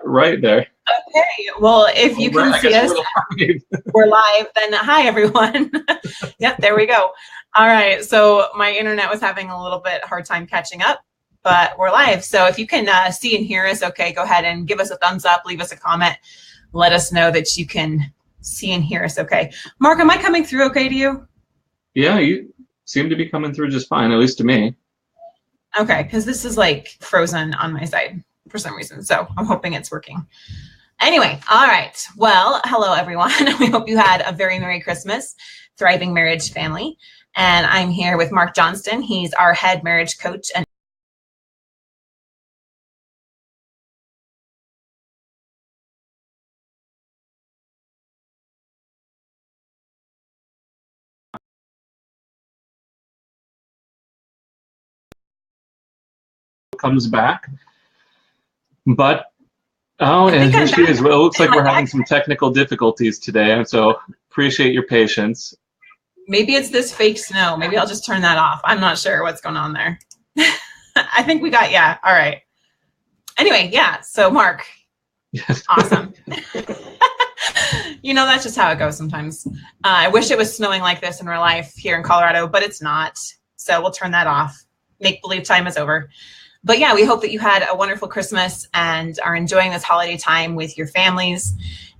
right there. Okay, well, if you can see us, we're live, then hi, everyone. Yep, there we go. All right, so my internet was having a little bit hard time catching up, but we're live. So if you can see and hear us, okay, go ahead and give us a thumbs up, leave us a comment, let us know that you can see and hear us, okay. Mark, am I coming through okay to you? Yeah, you seem to be coming through just fine, at least to me. Okay, because this is like frozen on my side for some reason, so I'm hoping it's working. Anyway, all right. Well, hello, everyone. We hope you had a very Merry Christmas, thriving marriage family. And I'm here with Mark Johnston. He's our head marriage coach and comes back, but and here she is. Well, it looks like we're having some technical difficulties today, and so appreciate your patience. Maybe it's this fake snow. Maybe I'll just turn that off. I'm not sure what's going on there. I think we got, yeah, all right. Anyway, yeah, so Mark, awesome. You know, that's just how it goes sometimes. I wish it was snowing like this in real life here in Colorado, but it's not. So we'll turn that off. Make believe time is over. But yeah, we hope that you had a wonderful Christmas and are enjoying this holiday time with your families.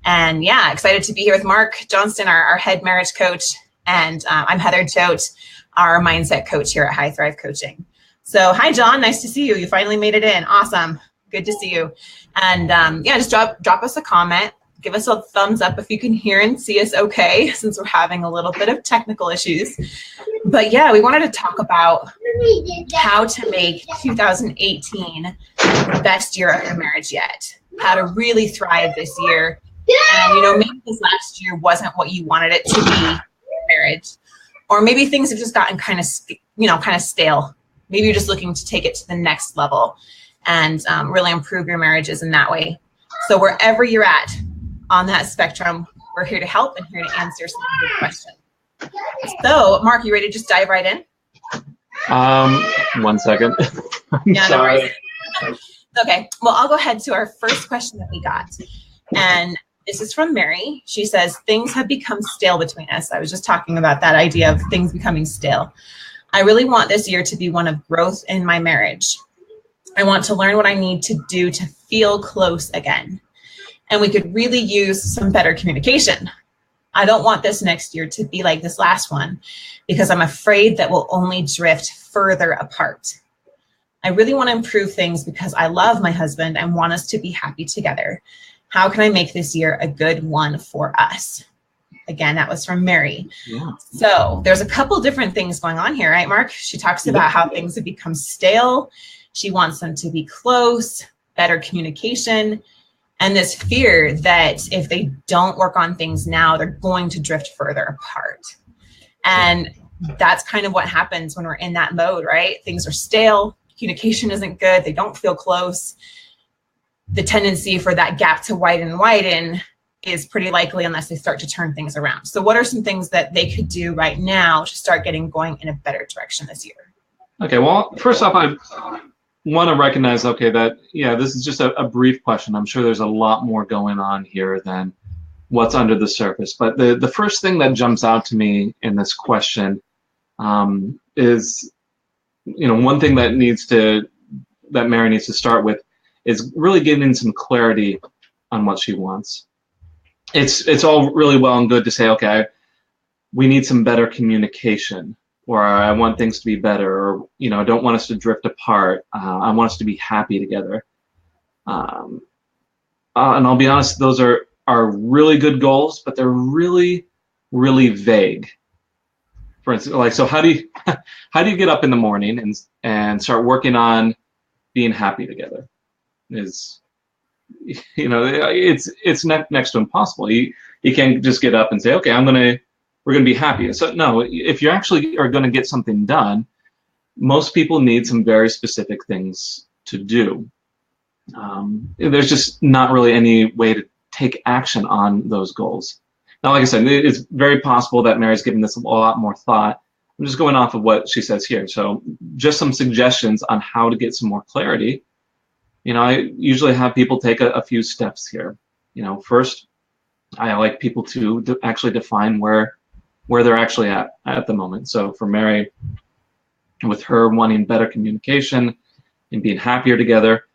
And yeah, excited to be here with Mark Johnston, our head marriage coach. And I'm Heather Choate, our mindset coach here at High Thrive Coaching. So hi, John. Nice to see you. You finally made it in. Awesome. Good to see you. And yeah, just drop us a comment. Give us a thumbs up if you can hear and see us okay, since we're having a little bit of technical issues. But yeah, we wanted to talk about how to make 2018 the best year of your marriage yet, how to really thrive this year. And, you know, maybe this last year wasn't what you wanted it to be in your marriage, or maybe things have just gotten kind of stale. Maybe you're just looking to take it to the next level and really improve your marriages in that way. So wherever you're at on that spectrum, we're here to help and here to answer some of your questions. So, Mark, you ready to just dive right in? 1 second. Yeah, sorry. No, okay, well, I'll go ahead to our first question that we got. And this is from Mary. She says, things have become stale between us. I was just talking about that idea of things becoming stale. I really want this year to be one of growth in my marriage. I want to learn what I need to do to feel close again. And we could really use some better communication. I don't want this next year to be like this last one because I'm afraid that we'll only drift further apart. I really want to improve things because I love my husband and want us to be happy together. How can I make this year a good one for us? Again, that was from Mary. Yeah. So there's a couple different things going on here, right, Mark? She talks about how things have become stale. She wants them to be close, better communication, and this fear that if they don't work on things now, they're going to drift further apart. And that's kind of what happens when we're in that mode, right? Things are stale, communication isn't good, they don't feel close. The tendency for that gap to widen is pretty likely unless they start to turn things around. So what are some things that they could do right now to start getting going in a better direction this year? Okay, well, first off, I want to recognize, okay, that, yeah, this is just a brief question. I'm sure there's a lot more going on here than what's under the surface. But the first thing that jumps out to me in this question is, you know, one thing that Mary needs to start with is really getting some clarity on what she wants. It's all really well and good to say, okay, we need some better communication, or I want things to be better, or, you know, I don't want us to drift apart. I want us to be happy together. And I'll be honest, those are really good goals, but they're really, really vague. For instance, like, so how do you get up in the morning and start working on being happy together? Is, you know, it's next to impossible. You can't just get up and say, okay, we're going to be happy. So no, if you actually are going to get something done, most people need some very specific things to do. There's just not really any way to take action on those goals. Now, like I said, it's very possible that Mary's giving this a lot more thought. I'm just going off of what she says here. So just some suggestions on how to get some more clarity. I usually have people take a few steps here. First, I like people to actually define where they're actually at the moment. So for Mary, with her wanting better communication and being happier together,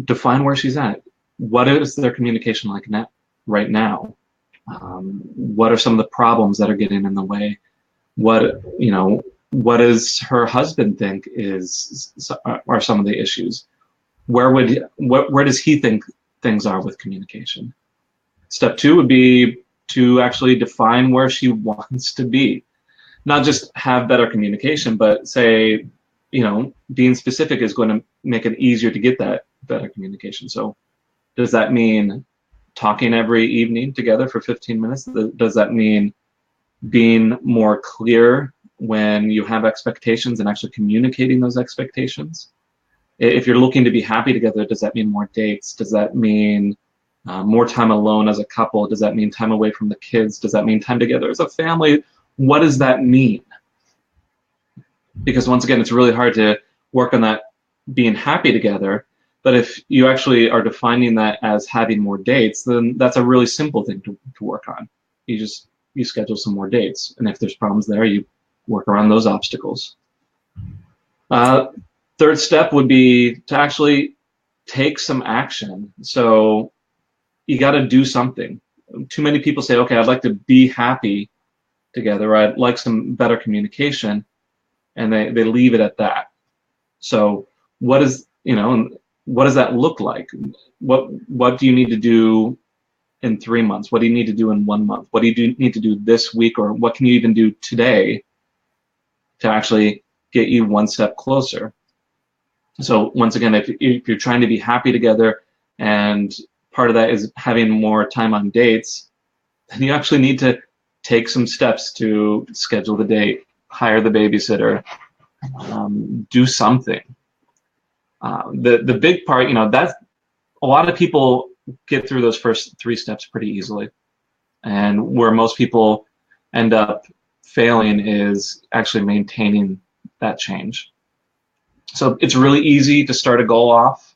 define where she's at. What is their communication like right now? What are some of the problems that are getting in the way? What does her husband think are some of the issues? Where does he think things are with communication? Step 2 would be to actually define where she wants to be. Not just have better communication, but say, being specific is going to make it easier to get that better communication. So does that mean talking every evening together for 15 minutes? Does that mean being more clear when you have expectations and actually communicating those expectations? If you're looking to be happy together, does that mean more dates? Does that mean more time alone as a couple? Does that mean time away from the kids? Does that mean time together as a family? What does that mean? Because once again, it's really hard to work on that being happy together. But if you actually are defining that as having more dates, then that's a really simple thing to work on. You schedule some more dates. And if there's problems there, you work around those obstacles. Third step would be to actually take some action. So you got to do something. Too many people say, okay, I'd like to be happy together. I'd like some better communication. And they leave it at that. So what does that look like? What do you need to do in 3 months? What do you need to do in 1 month? What do you need to do this week? Or what can you even do today to actually get you one step closer? So once again, if you're trying to be happy together and part of that is having more time on dates, then you actually need to take some steps to schedule the date, hire the babysitter, do something. The big part, that's a lot of people get through those first 3 steps pretty easily. And where most people end up failing is actually maintaining that change. So it's really easy to start a goal off.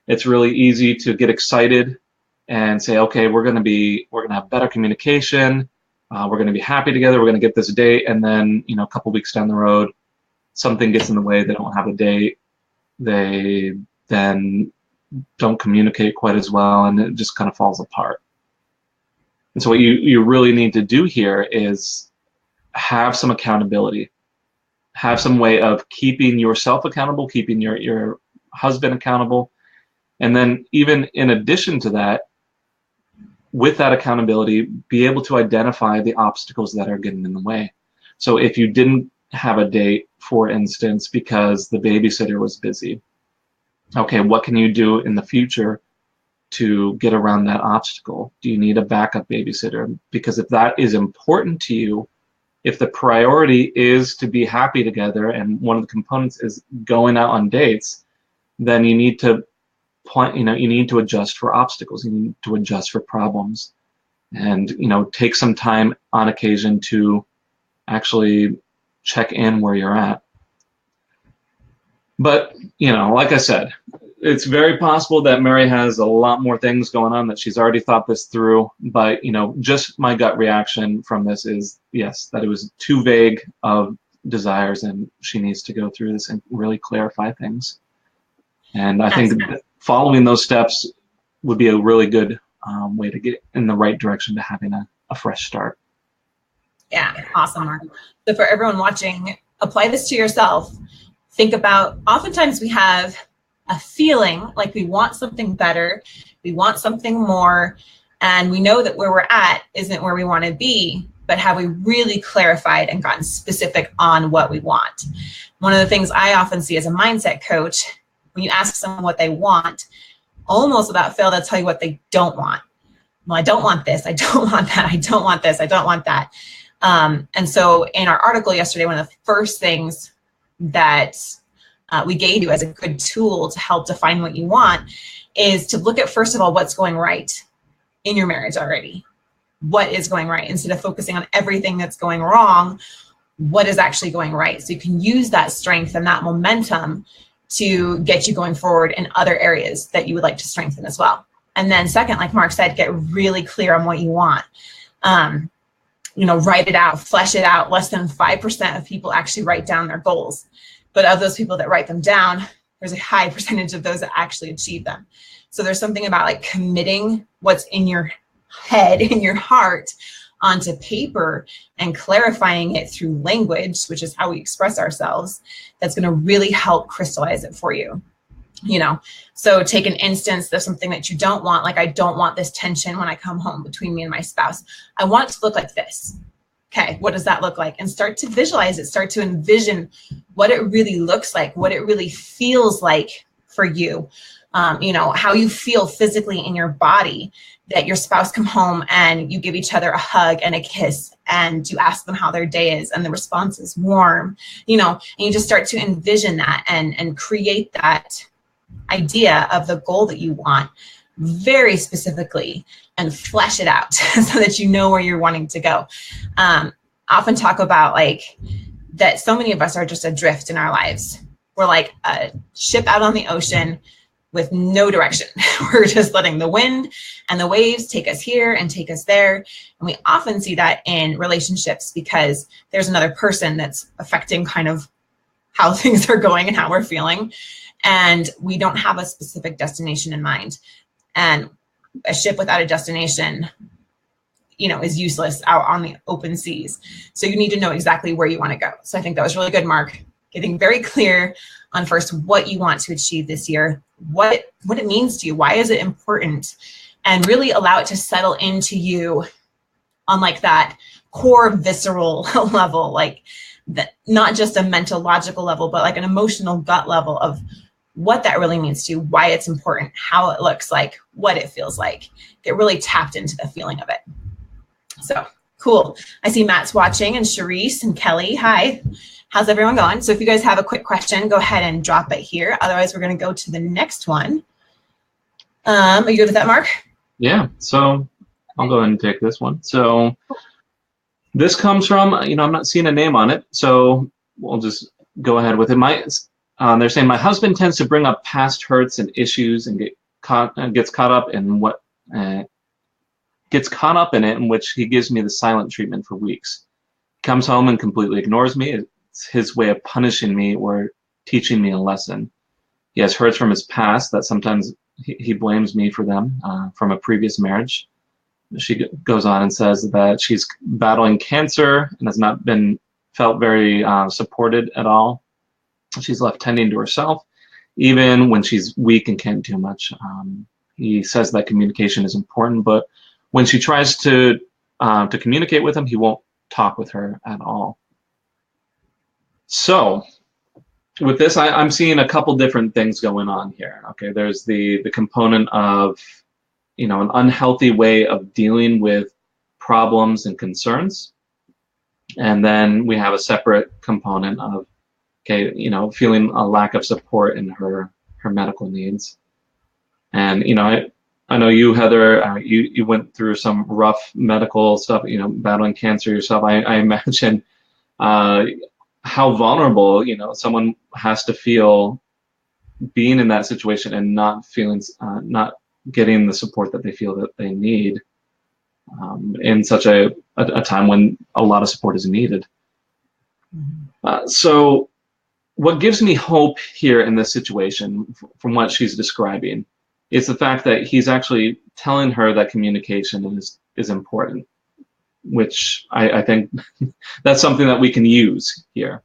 It's really easy to get excited and say, okay, we're going to have better communication. We're going to be happy together. We're going to get this date. And then, a couple weeks down the road, something gets in the way. They don't have a date. They then don't communicate quite as well, and it just kind of falls apart. And so what you really need to do here is have some accountability. Have some way of keeping yourself accountable, keeping your husband accountable. And then even in addition to that, with that accountability, be able to identify the obstacles that are getting in the way. So if you didn't have a date, for instance, because the babysitter was busy, okay, what can you do in the future to get around that obstacle? Do you need a backup babysitter? Because if that is important to you, if the priority is to be happy together and one of the components is going out on dates, then you need to you need to adjust for obstacles. You need to adjust for problems, and take some time on occasion to actually check in where you're at. But like I said, it's very possible that Mary has a lot more things going on, that she's already thought this through. But just my gut reaction from this is yes, that it was too vague of desires, and she needs to go through this and really clarify things. And I think following those steps would be a really good way to get in the right direction to having a fresh start. Yeah, awesome, Mark. So for everyone watching, apply this to yourself. Think about, oftentimes we have a feeling like we want something better, we want something more, and we know that where we're at isn't where we want to be, but have we really clarified and gotten specific on what we want? One of the things I often see as a mindset coach, when you ask someone what they want, almost without fail, they'll tell you what they don't want. Well, I don't want this, I don't want that, I don't want this, I don't want that. And so in our article yesterday, one of the first things that we gave you as a good tool to help define what you want is to look at, first of all, what's going right in your marriage already. What is going right? Instead of focusing on everything that's going wrong, what is actually going right? So you can use that strength and that momentum to get you going forward in other areas that you would like to strengthen as well. And then second, like Mark said, get really clear on what you want. Write it out, flesh it out. Less than 5% of people actually write down their goals. But of those people that write them down, there's a high percentage of those that actually achieve them. So there's something about like committing what's in your head, in your heart, onto paper and clarifying it through language, which is how we express ourselves. That's going to really help crystallize it for you. So take an instance of something that you don't want, like I don't want this tension when I come home between me and my spouse. I want it to look like this. Okay, what does that look like? And start to visualize it, start to envision what it really looks like, what it really feels like for you. How you feel physically in your body, that your spouse come home and you give each other a hug and a kiss and you ask them how their day is and the response is warm, and you just start to envision that and create that idea of the goal that you want very specifically and flesh it out so that you know where you're wanting to go. Often talk about like that so many of us are just adrift in our lives. We're like a ship out on the ocean with no direction. We're just letting the wind and the waves take us here and take us there. And we often see that in relationships because there's another person that's affecting kind of how things are going and how we're feeling. And we don't have a specific destination in mind. And a ship without a destination, is useless out on the open seas. So you need to know exactly where you want to go. So I think that was really good, Mark. Getting very clear on first what you want to achieve this year, what it means to you, why is it important, and really allow it to settle into you on like that core visceral level, like that, not just a mental logical level, but like an emotional gut level of what that really means to you, why it's important, how it looks like, what it feels like. Get really tapped into the feeling of it. So cool. I see Matt's watching and Sharice and Kelly. Hi. How's everyone going? So if you guys have a quick question, go ahead and drop it here. Otherwise, we're going to go to the next one. Are you good with that, Mark? Yeah. So I'll go ahead and take this one. So this comes from, I'm not seeing a name on it, so we'll just go ahead with it. They're saying my husband tends to bring up past hurts and issues and gets caught up in it, in which he gives me the silent treatment for weeks. He comes home and completely ignores me. It's his way of punishing me or teaching me a lesson. He has hurts from his past that sometimes he blames me for them from a previous marriage. She goes on and says that she's battling cancer and has not been felt very supported at all. She's left tending to herself, even when she's weak and can't do much. He says that communication is important, but when she tries to communicate with him, he won't talk with her at all. So with this, I'm seeing a couple different things going on here. Okay, there's the component of an unhealthy way of dealing with problems and concerns, and then we have a separate component of feeling a lack of support in her medical needs. And I know you, Heather, you went through some rough medical stuff, battling cancer yourself. I imagine how vulnerable someone has to feel being in that situation and not getting the support that they feel that they need in such a time when a lot of support is needed. So what gives me hope here in this situation, from what she's describing, is the fact that he's actually telling her that communication is important, which I think that's something that we can use here.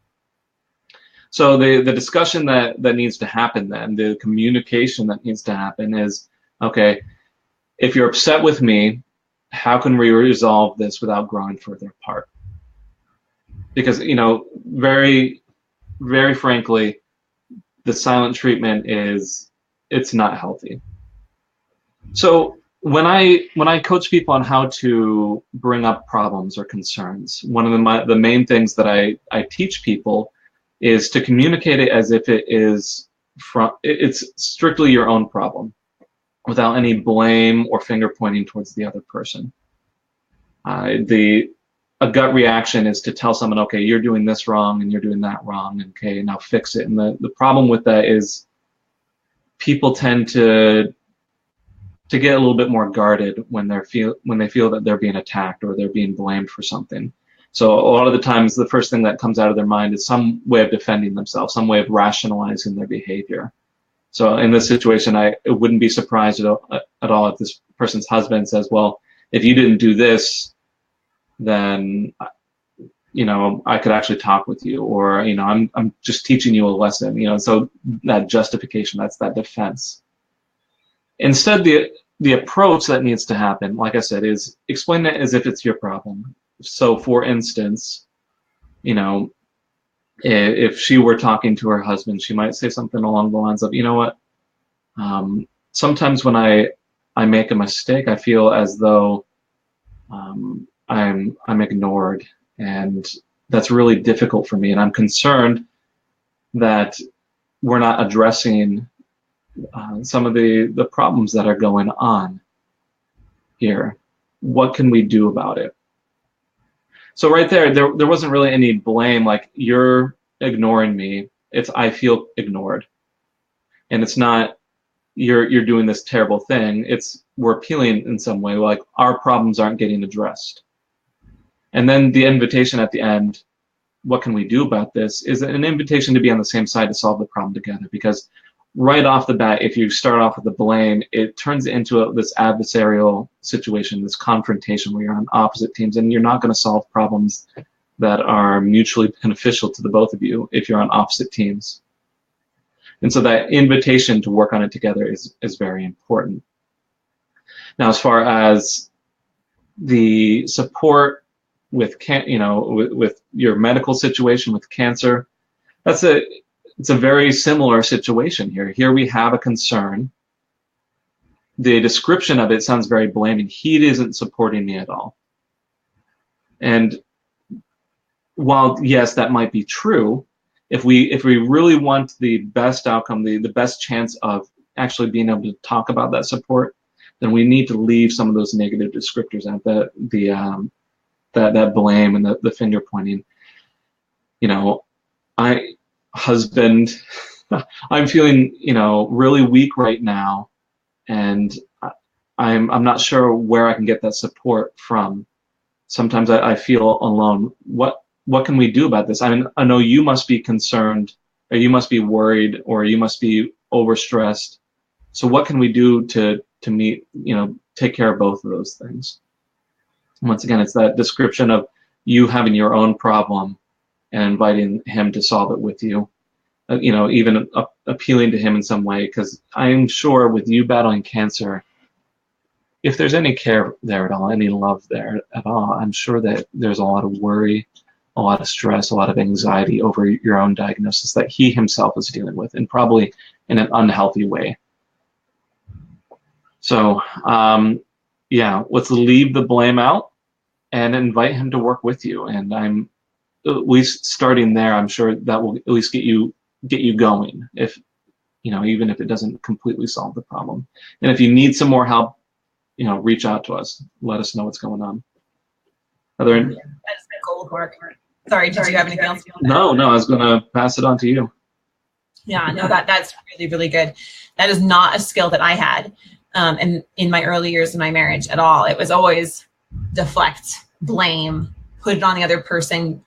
So the discussion that needs to happen then, the communication that needs to happen is, okay, if you're upset with me, how can we resolve this without growing further apart? Because, very, very frankly, the silent treatment it's not healthy. So when I coach people on how to bring up problems or concerns, one of the main things that I teach people is to communicate it as if it's strictly your own problem, without any blame or finger pointing towards the other person. a gut reaction is to tell someone, okay, you're doing this wrong and you're doing that wrong, and okay, now fix it. And the problem with that is people tend to get a little bit more guarded when they feel that they're being attacked or they're being blamed for something. So a lot of the times, the first thing that comes out of their mind is some way of defending themselves, some way of rationalizing their behavior. So in this situation, I wouldn't be surprised at all if this person's husband says, well, if you didn't do this, then, you know, I could actually talk with you, or, you know, I'm just teaching you a lesson, you know. So that justification, that's that defense. Instead, the approach that needs to happen, like I said, is explain it as if it's your problem. So for instance, you know, if she were talking to her husband, she might say something along the lines of, you know what, sometimes when I make a mistake, I feel as though I'm ignored, and that's really difficult for me, and I'm concerned that we're not addressing some of the problems that are going on here. What can we do about it? So right there wasn't really any blame, like you're ignoring me. It's I feel ignored, and it's not you're doing this terrible thing. It's we're appealing in some way, like our problems aren't getting addressed. And then the invitation at the end, what can we do about this, is an invitation to be on the same side to solve the problem together. Because right off the bat, if you start off with the blame, it turns into this adversarial situation, this confrontation where you're on opposite teams, and you're not going to solve problems that are mutually beneficial to the both of you if you're on opposite teams. And so that invitation to work on it together is very important. Now, as far as the support with with your medical situation with cancer, it's a very similar situation here. Here we have a concern. The description of it sounds very blaming. He isn't supporting me at all. And while yes, that might be true, if we really want the best outcome, the best chance of actually being able to talk about that support, then we need to leave some of those negative descriptors out, that blame and the finger pointing. You know, husband, I'm feeling, you know, really weak right now, and I'm not sure where I can get that support from. Sometimes I feel alone. What can we do about this? I mean, I know you must be concerned, or you must be worried, or you must be overstressed. So what can we do to meet, you know, take care of both of those things? Once again, it's that description of you having your own problem and inviting him to solve it with you. You know, even appealing to him in some way, because I'm sure with you battling cancer, if there's any care there at all, any love there at all, I'm sure that there's a lot of worry, a lot of stress, a lot of anxiety over your own diagnosis that he himself is dealing with, and probably in an unhealthy way. So, yeah, let's leave the blame out and invite him to work with you. And I'm at least starting there. I'm sure that will at least get you going, if you know, even if it doesn't completely solve the problem. And if you need some more help, you know, reach out to us. Let us know what's going on. Are there any? That's Nicole Cork. Sorry, did you have anything else? No, I was going to pass it on to you. Yeah, no, that's really, really good. That is not a skill that I had in my early years of my marriage at all. It was always deflect, blame, put it on the other person.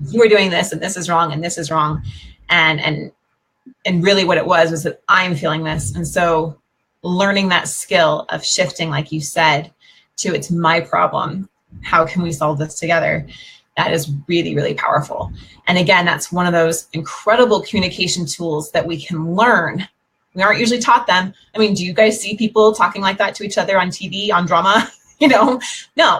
You were doing this, and this is wrong, and this is wrong. And really what it was that I'm feeling this. And so learning that skill of shifting, like you said, to it's my problem. How can we solve this together? That is really, really powerful. And again, that's one of those incredible communication tools that we can learn. We aren't usually taught them. I mean, do you guys see people talking like that to each other on TV, on drama? You know, no.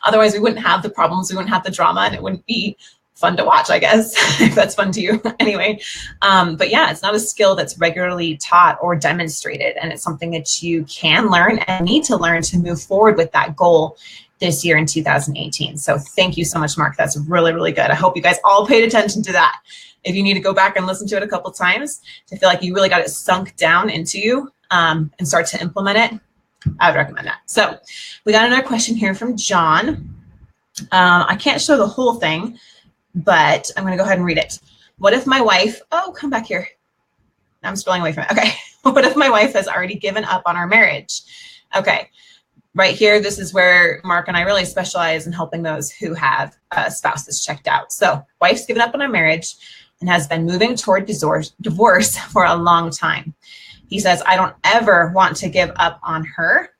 Otherwise, we wouldn't have the problems. We wouldn't have the drama, and it wouldn't be fun to watch, I guess, if that's fun to you. Anyway, but yeah, it's not a skill that's regularly taught or demonstrated, and it's something that you can learn and need to learn to move forward with that goal this year in 2018. So thank you so much, Mark. That's really, really good. I hope you guys all paid attention to that. If you need to go back and listen to it a couple times to feel like you really got it sunk down into you and start to implement it, I would recommend that. So we got another question here from John. I can't show the whole thing, but I'm going to go ahead and read it. What if my wife, oh, come back here. I'm scrolling away from it. Okay. What if my wife has already given up on our marriage? Okay. Right here, this is where Mark and I really specialize in helping those who have spouses checked out. So wife's given up on our marriage and has been moving toward divorce for a long time. He says, I don't ever want to give up on her,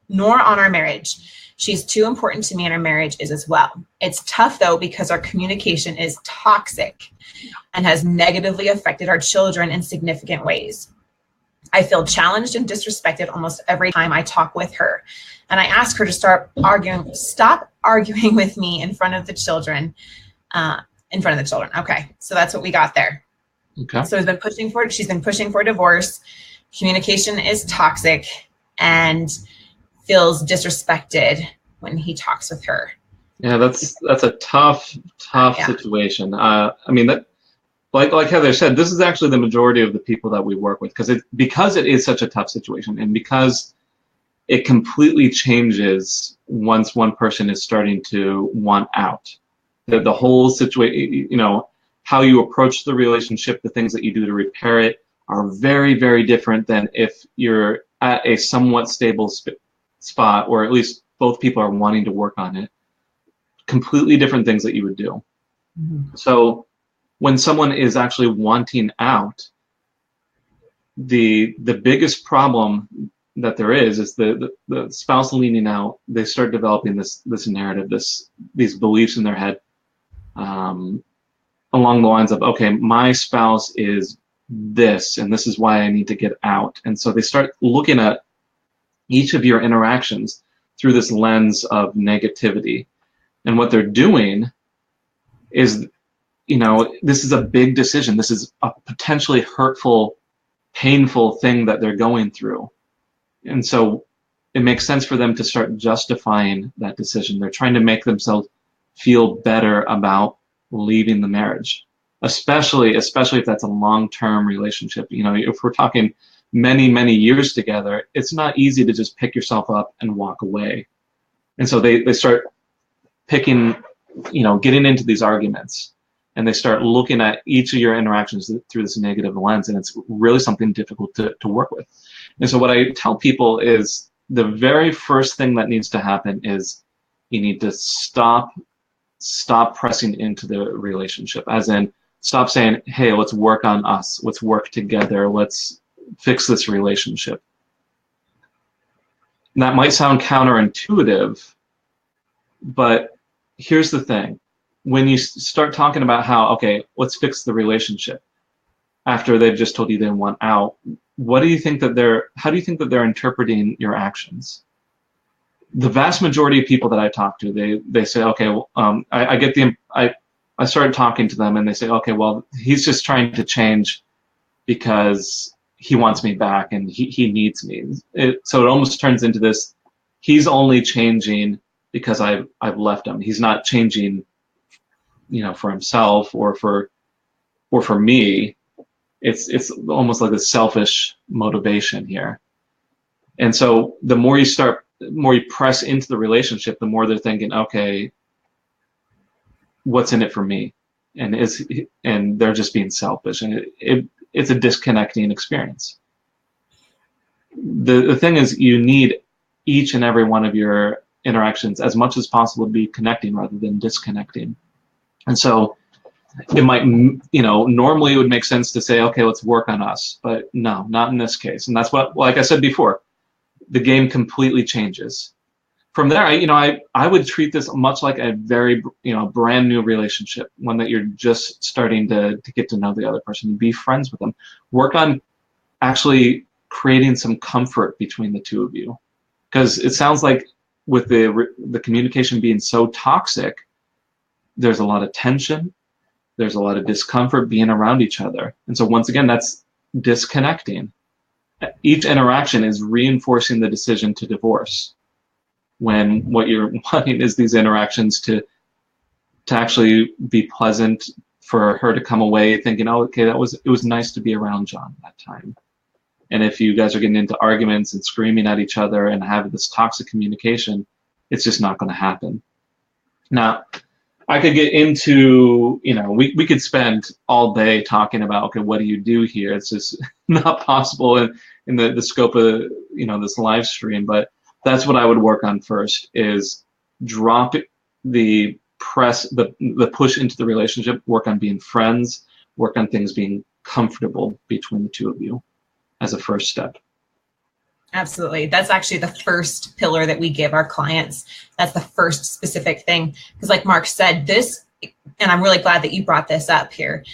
nor on our marriage. She's too important to me, and our marriage is as well. It's tough, though, because our communication is toxic and has negatively affected our children in significant ways. I feel challenged and disrespected almost every time I talk with her. And I ask her to stop arguing with me in front of the children. Okay, so that's what we got there. Okay. So she's been pushing for divorce. Communication is toxic and feels disrespected when he talks with her. Yeah, that's a tough situation. I mean, that like Heather said, this is actually the majority of the people that we work with, because it is such a tough situation, and because it completely changes once one person is starting to want out. The whole situation, how you approach the relationship, the things that you do to repair it are very, very different than if you're at a somewhat stable spot, or at least both people are wanting to work on it. Completely different things that you would do. Mm-hmm. So when someone is actually wanting out, the biggest problem that there is the spouse leaning out. They start developing this narrative, these beliefs in their head, along the lines of, okay, my spouse is this, and this is why I need to get out. And so they start looking at each of your interactions through this lens of negativity. And what they're doing is, this is a big decision. This is a potentially hurtful, painful thing that they're going through. And so it makes sense for them to start justifying that decision. They're trying to make themselves feel better about leaving the marriage, especially if that's a long-term relationship. If we're talking many, many years together, it's not easy to just pick yourself up and walk away. And so they start getting into these arguments, and they start looking at each of your interactions through this negative lens, and it's really something difficult to work with. And so what I tell people is the very first thing that needs to happen is you need to stop pressing into the relationship, as in stop saying, hey, let's work on us, let's work together, let's fix this relationship. And that might sound counterintuitive, but here's the thing. When you start talking about how, okay, let's fix the relationship, after they've just told you they want out, how do you think that they're interpreting your actions? The vast majority of people that I talk to, they say, okay, well, I started talking to them, and they say, okay, well, he's just trying to change because he wants me back and he needs me. So it almost turns into this, he's only changing because I've left him. He's not changing, for himself or for me. It's almost like a selfish motivation here. And so the more you press into the relationship, the more they're thinking, okay, what's in it for me? And they're just being selfish, and it's a disconnecting experience. The thing is, you need each and every one of your interactions as much as possible to be connecting rather than disconnecting. And so it might, normally it would make sense to say, okay, let's work on us, but no, not in this case. And that's what, like I said before, the game completely changes. From there, I would treat this much like a very, brand new relationship, one that you're just starting to get to know the other person, be friends with them. Work on actually creating some comfort between the two of you. Because it sounds like with the communication being so toxic, there's a lot of tension, there's a lot of discomfort being around each other. And so once again, that's disconnecting. Each interaction is reinforcing the decision to divorce, when what you're wanting is these interactions to actually be pleasant, for her to come away thinking, oh, okay, it was nice to be around John that time. And if you guys are getting into arguments and screaming at each other and having this toxic communication, It's just not going to happen. Now, I could get into, we could spend all day talking about, okay, what do you do here? It's just not possible in the scope of, this live stream, but that's what I would work on first, is drop the push into the relationship, work on being friends, work on things being comfortable between the two of you as a first step. Absolutely. That's actually the first pillar that we give our clients. That's the first specific thing. Because like Mark said, and I'm really glad that you brought this up here,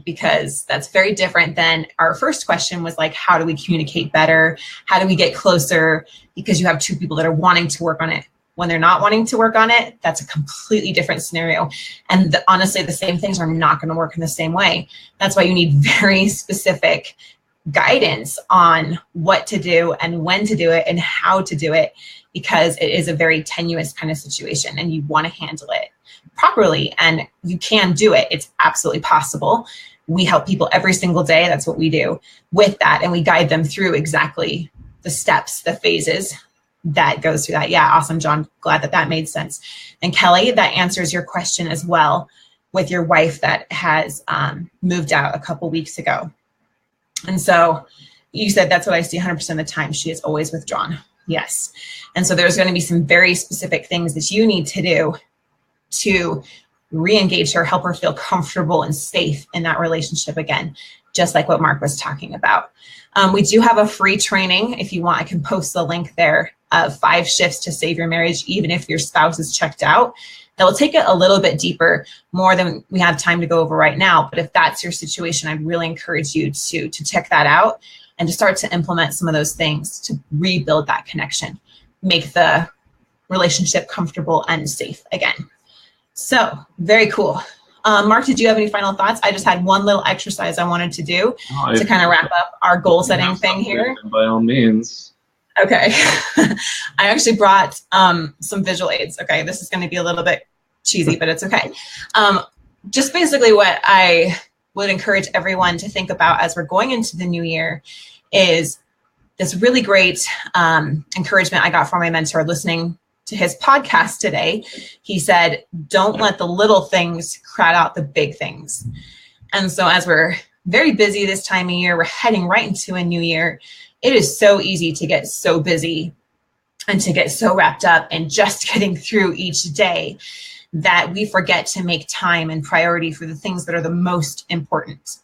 because that's very different than our first question was like, how do we communicate better? How do we get closer? Because you have two people that are wanting to work on it. When they're not wanting to work on it, that's a completely different scenario. And honestly, the same things are not going to work in the same way. That's why you need very specific guidance on what to do and when to do it and how to do it, because it is a very tenuous kind of situation and you want to handle it properly, and you can do it. It's absolutely possible. We help people every single day. That's what we do with that. And we guide them through exactly the steps, the phases that goes through that. Yeah. Awesome, John. Glad that made sense. And Kelly, that answers your question as well with your wife that has moved out a couple weeks ago. And so you said that's what I see 100% of the time. She is always withdrawn. Yes. And so there's going to be some very specific things that you need to do to re-engage her, help her feel comfortable and safe in that relationship again, just like what Mark was talking about. We do have a free training. If you want, I can post the link there of 5 shifts to save your marriage, even if your spouse is checked out. That will take it a little bit deeper, more than we have time to go over right now. But if that's your situation, I'd really encourage you to check that out and to start to implement some of those things to rebuild that connection, make the relationship comfortable and safe again. So very cool. Mark, did you have any final thoughts? I just had one little exercise I wanted to do to kind of wrap up our goal setting thing here. By all means. Okay. I actually brought some visual aids. Okay. This is going to be a little bit cheesy, but it's okay. Just basically what I would encourage everyone to think about as we're going into the new year is this really great encouragement I got from my mentor listening to his podcast today. He said, don't let the little things crowd out the big things. And so as we're very busy this time of year, we're heading right into a new year. It is so easy to get so busy and to get so wrapped up in just getting through each day that we forget to make time and priority for the things that are the most important.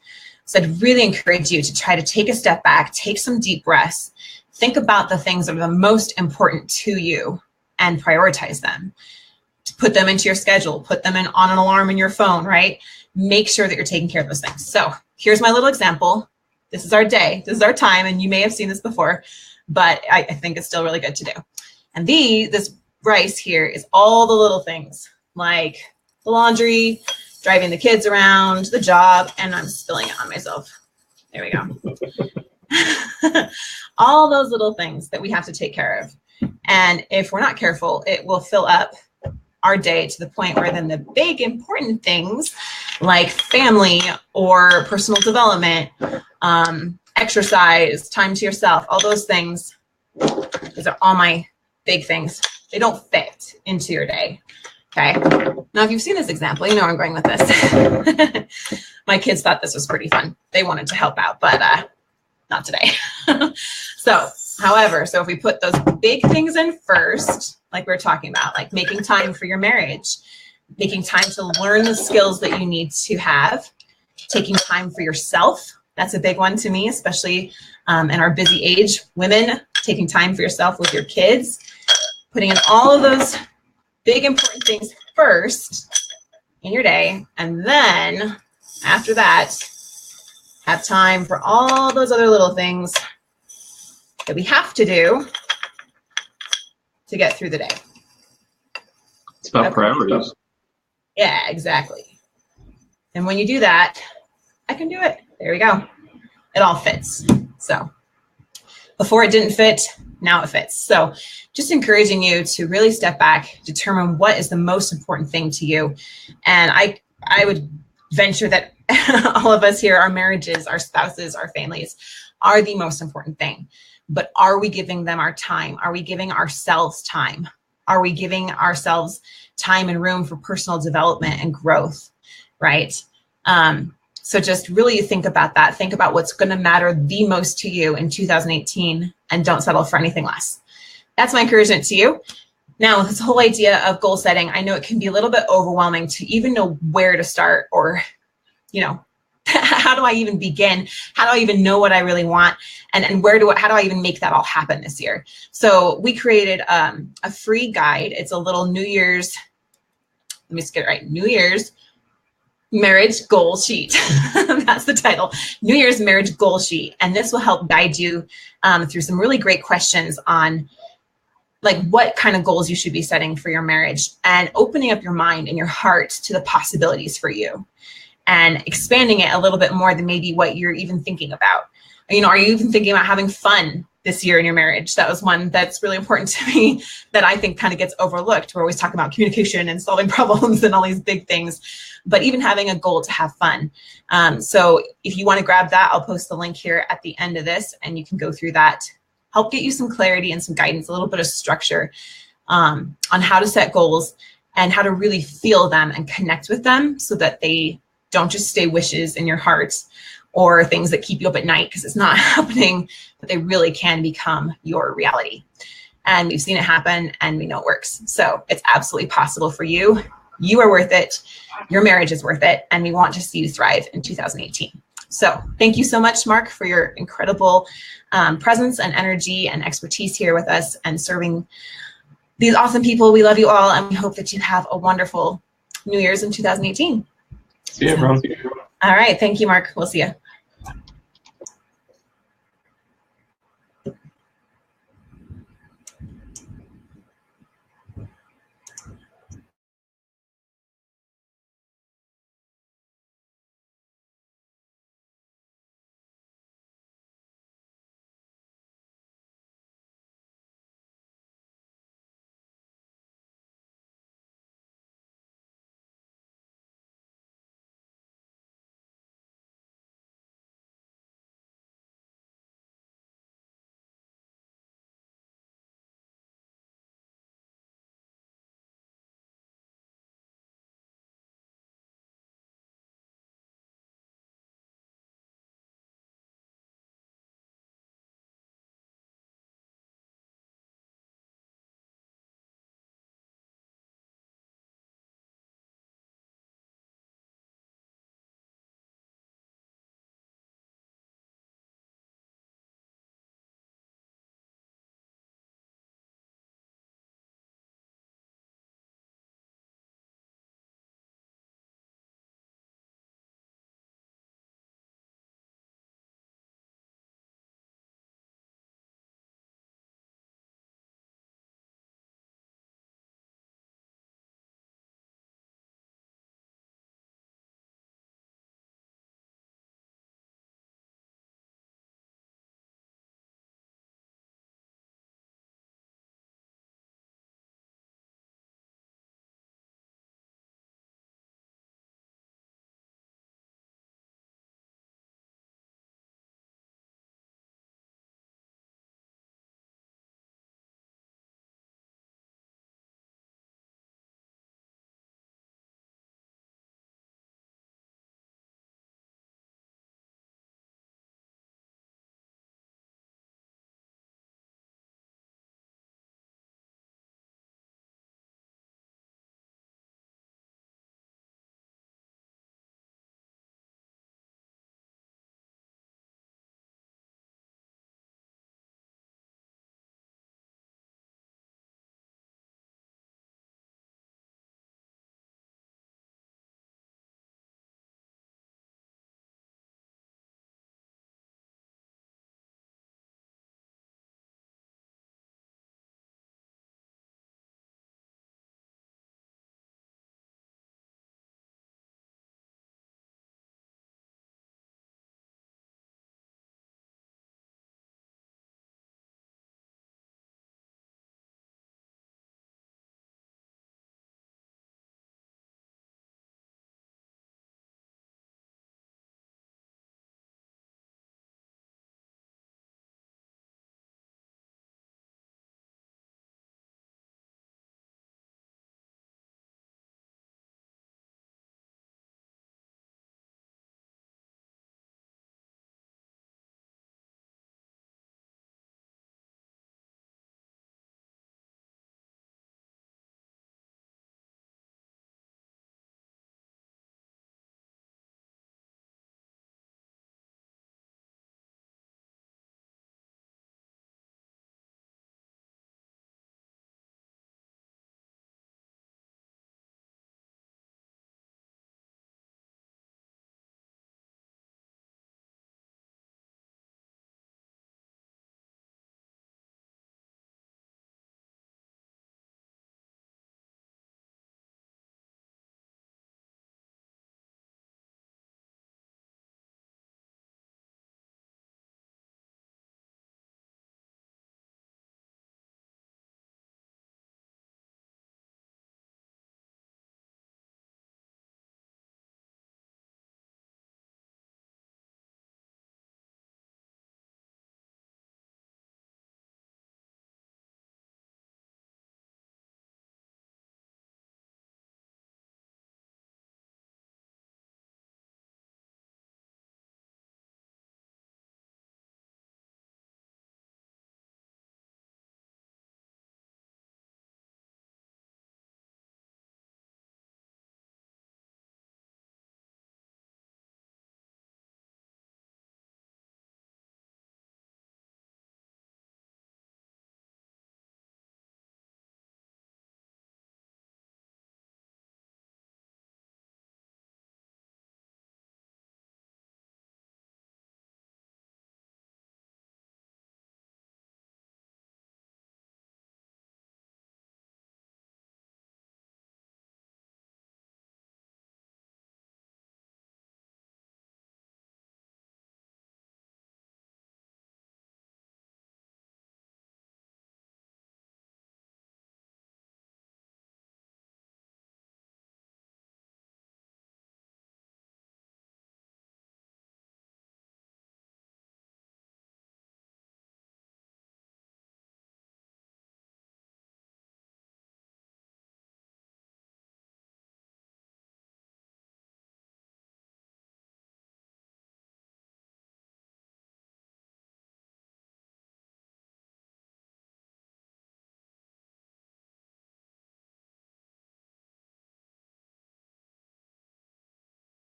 So I'd really encourage you to try to take a step back, take some deep breaths, think about the things that are the most important to you and prioritize them. Put them into your schedule, put them on an alarm in your phone, right? Make sure that you're taking care of those things. So here's my little example. This is our day, this is our time, and you may have seen this before, but I think it's still really good to do. And this rice here is all the little things, like the laundry, driving the kids around, the job, and I'm spilling it on myself. There we go. All those little things that we have to take care of. And if we're not careful, it will fill up our day to the point where then the big important things like family or personal development, exercise, time to yourself, all those things, those are all my big things. They don't fit into your day. Okay. Now, if you've seen this example, you know where I'm going with this. My kids thought this was pretty fun. They wanted to help out, but not today. However, if we put those big things in first, like we were talking about, like making time for your marriage, making time to learn the skills that you need to have, taking time for yourself. That's a big one to me, especially in our busy age. Women, taking time for yourself with your kids, putting in all of those big important things first in your day. And then after that, have time for all those other little things that we have to do to get through the day. It's about priorities. Yeah, exactly. And when you do that, I can do it. There we go. It all fits. So before it didn't fit, now it fits. So just encouraging you to really step back, determine what is the most important thing to you. And I would venture that all of us here, our marriages, our spouses, our families are the most important thing. But are we giving them our time? Are we giving ourselves time? Are we giving ourselves time and room for personal development and growth, right? So just really think about that. Think about what's going to matter the most to you in 2018, and don't settle for anything less. That's my encouragement to you. Now, this whole idea of goal setting, I know it can be a little bit overwhelming to even know where to start, or, how do I even begin? How do I even know what I really want? And how do I even make that all happen this year? So we created a free guide. It's a little New Year's, let me just get it right, New Year's Marriage Goal Sheet. That's the title, New Year's Marriage Goal Sheet. And this will help guide you through some really great questions on like what kind of goals you should be setting for your marriage, and opening up your mind and your heart to the possibilities for you, and expanding it a little bit more than maybe what you're even thinking about. Are you even thinking about having fun this year in your marriage? That was one that's really important to me that I think kind of gets overlooked. We're always talking about communication and solving problems and all these big things, but even having a goal to have fun. So if you want to grab that, I'll post the link here at the end of this, and you can go through that, help get you some clarity and some guidance, a little bit of structure on how to set goals and how to really feel them and connect with them, so that they don't just stay wishes in your heart or things that keep you up at night because it's not happening, but they really can become your reality. And we've seen it happen, and we know it works. So it's absolutely possible for you. You are worth it. Your marriage is worth it. And we want to see you thrive in 2018. So thank you so much, Mark, for your incredible presence and energy and expertise here with us and serving these awesome people. We love you all, and we hope that you have a wonderful New Year's in 2018. See you, everyone. All right. Thank you, Mark. We'll see you.